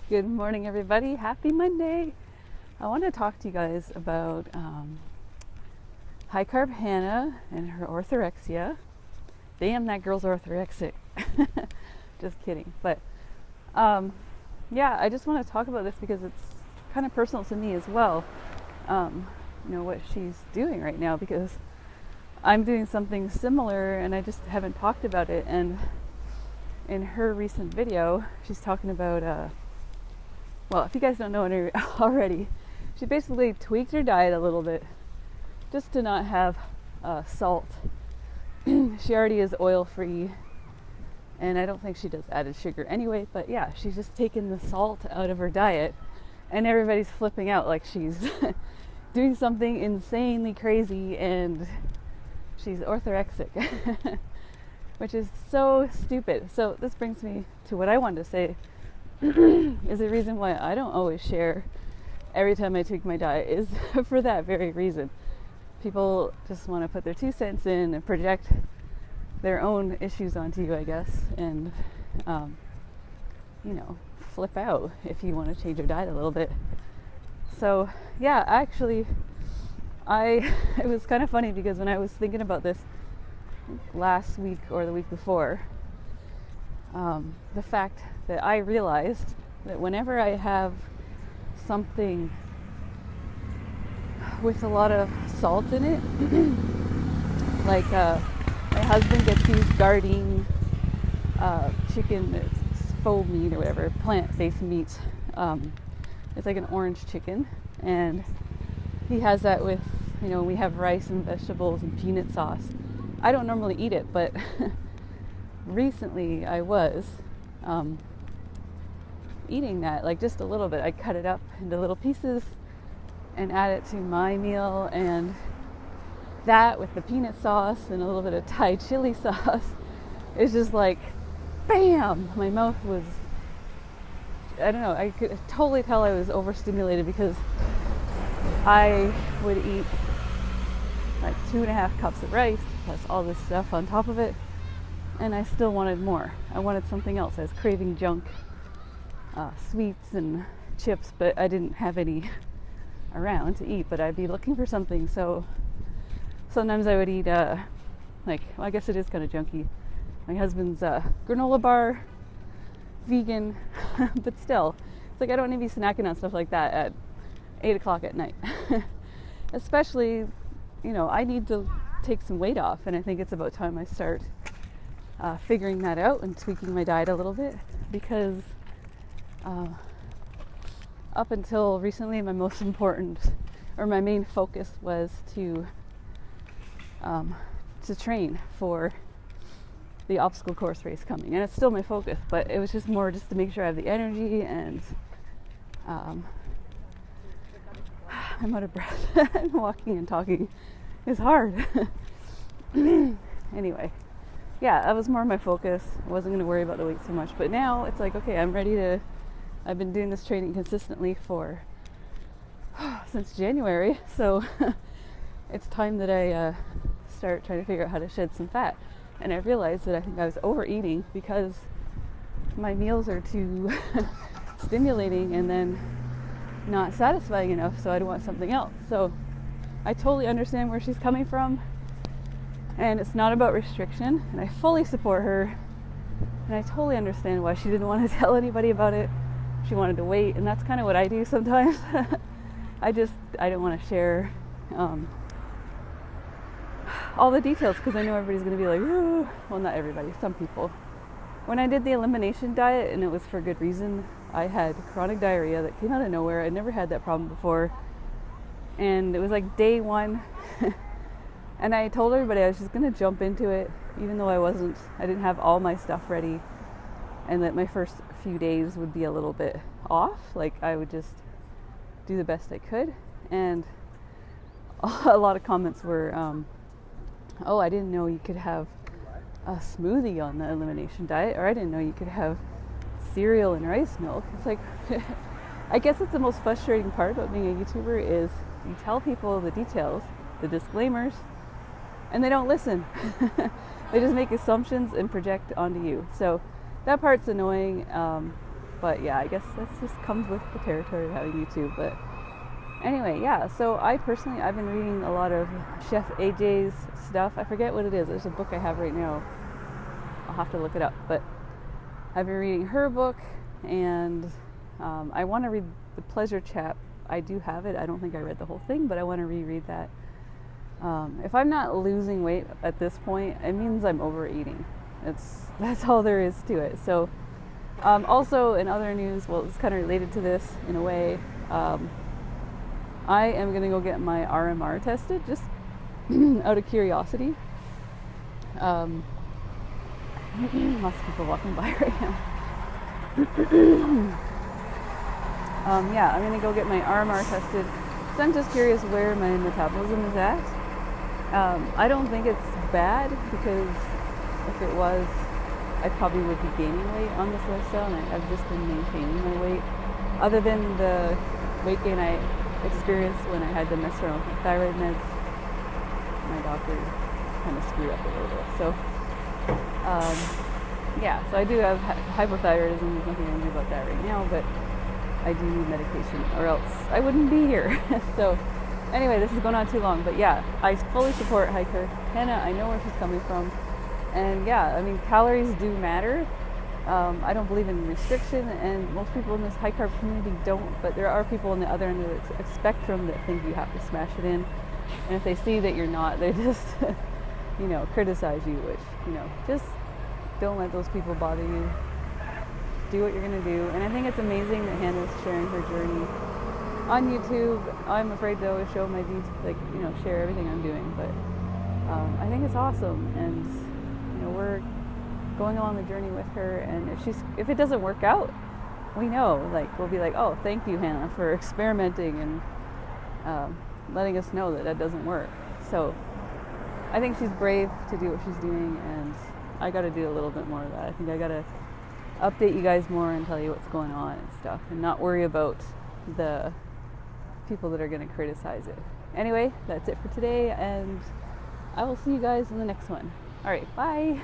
Good morning, everybody. Happy Monday. I want to talk to you guys about High Carb Hannah and her orthorexia. Damn, that girl's orthorexic. Just kidding. But yeah, I just want to talk about this because it's kind of personal to me as well. What she's doing right now, because I'm doing something similar and I just haven't talked about it. And in her recent video, she's talking about well, if you guys don't know it already, she basically tweaked her diet a little bit just to not have salt. She already is oil-free, and I don't think she does added sugar anyway, but yeah, she's just taken the salt out of her diet, and everybody's flipping out like she's doing something insanely crazy and she's orthorexic, which is so stupid. So this brings me to what I wanted to say. Is the reason why I don't always share every time I tweak my diet is for that very reason. People just want to put their 2 cents in and project their own issues onto you, I guess, and flip out if you want to change your diet a little bit. So yeah, actually it was kind of funny because when I was thinking about this last week or the week before, the fact that I realized that whenever I have something with a lot of salt in it, like my husband gets these Gardein chicken, it's faux meat or whatever, plant-based meat. It's like an orange chicken, and he has that with, we have rice and vegetables and peanut sauce. I don't normally eat it, but recently I was eating that, like just a little bit. I cut it up into little pieces and add it to my meal, and that with the peanut sauce and a little bit of Thai chili sauce is just like bam, my mouth was, I don't know, I could totally tell I was overstimulated because I would eat like 2.5 cups of rice plus all this stuff on top of it, and I still wanted more. I wanted something else. I was craving junk sweets and chips, but I didn't have any around to eat, but I'd be looking for something. So sometimes I would eat I guess it is kind of junky, my husband's granola bar, vegan, but still, it's like I don't need to be snacking on stuff like that at 8 o'clock at night. Especially, I need to take some weight off, and I think it's about time I start figuring that out and tweaking my diet a little bit, because up until recently, my main focus was to train for the obstacle course race coming, and it's still my focus, but it was just more just to make sure I have the energy, and I'm out of breath. Walking and talking is hard. Anyway, yeah, that was more my focus. I wasn't going to worry about the weight so much, but now it's like, okay, I've been doing this training consistently since January, so it's time that I start trying to figure out how to shed some fat. And I realized that I think I was overeating because my meals are too stimulating and then not satisfying enough, so I'd want something else. So I totally understand where she's coming from, and it's not about restriction, and I fully support her, and I totally understand why she didn't want to tell anybody about it. She wanted to wait, and that's kind of what I do sometimes. I don't want to share all the details because I know everybody's going to be like, ooh. Well, not everybody, some people. When I did the elimination diet, and it was for good reason, I had chronic diarrhea that came out of nowhere. I'd never had that problem before, and it was like day 1. And I told everybody I was just going to jump into it, even though I didn't have all my stuff ready, and that my first few days would be a little bit off. Like, I would just do the best I could. And a lot of comments were, oh, I didn't know you could have a smoothie on the elimination diet, or I didn't know you could have cereal and rice milk. It's like, I guess it's the most frustrating part about being a YouTuber is you tell people the details, the disclaimers, and they don't listen. They just make assumptions and project onto you. So that part's annoying, But yeah, I guess that just comes with the territory of having YouTube. But anyway, yeah, so I've been reading a lot of Chef AJ's stuff. I forget what it is. There's a book I have right now. I'll have to look it up. But I've been reading her book, and I want to read The Pleasure Chap. I do have it. I don't think I read the whole thing, but I want to reread that. If I'm not losing weight at this point, it means I'm overeating. That's all there is to it. So also in other news, well, it's kind of related to this in a way. I am going to go get my RMR tested, just out of curiosity. Lots of people walking by right now. Yeah, I'm going to go get my RMR tested. So I'm just curious where my metabolism is at. I don't think it's bad, because if it was, I probably would be gaining weight on this lifestyle, and I've just been maintaining my weight. Other than the weight gain I experienced when I had to mess around with my thyroid meds, my doctor kind of screwed up a little bit. So, yeah, so I do have hypothyroidism. There's nothing I can do about that right now, but I do need medication, or else I wouldn't be here. So, anyway, this is going on too long, but yeah, I fully support High Carb Hannah. I know where she's coming from. And yeah, I mean, calories do matter. I don't believe in restriction, and most people in this high carb community don't, but there are people on the other end of the spectrum that think you have to smash it in. And if they see that you're not, they just, criticize you, which, just don't let those people bother you. Do what you're going to do. And I think it's amazing that Hannah's sharing her journey on YouTube. I'm afraid to always show my share everything I'm doing, but I think it's awesome. And we're going along the journey with her, and if it doesn't work out, we know, we'll be like, oh, thank you, Hannah, for experimenting and letting us know that doesn't work. So I think she's brave to do what she's doing, and I got to do a little bit more of that. I think I got to update you guys more and tell you what's going on and stuff, and not worry about the people that are going to criticize it. Anyway, that's it for today, and I will see you guys in the next one. All right, bye.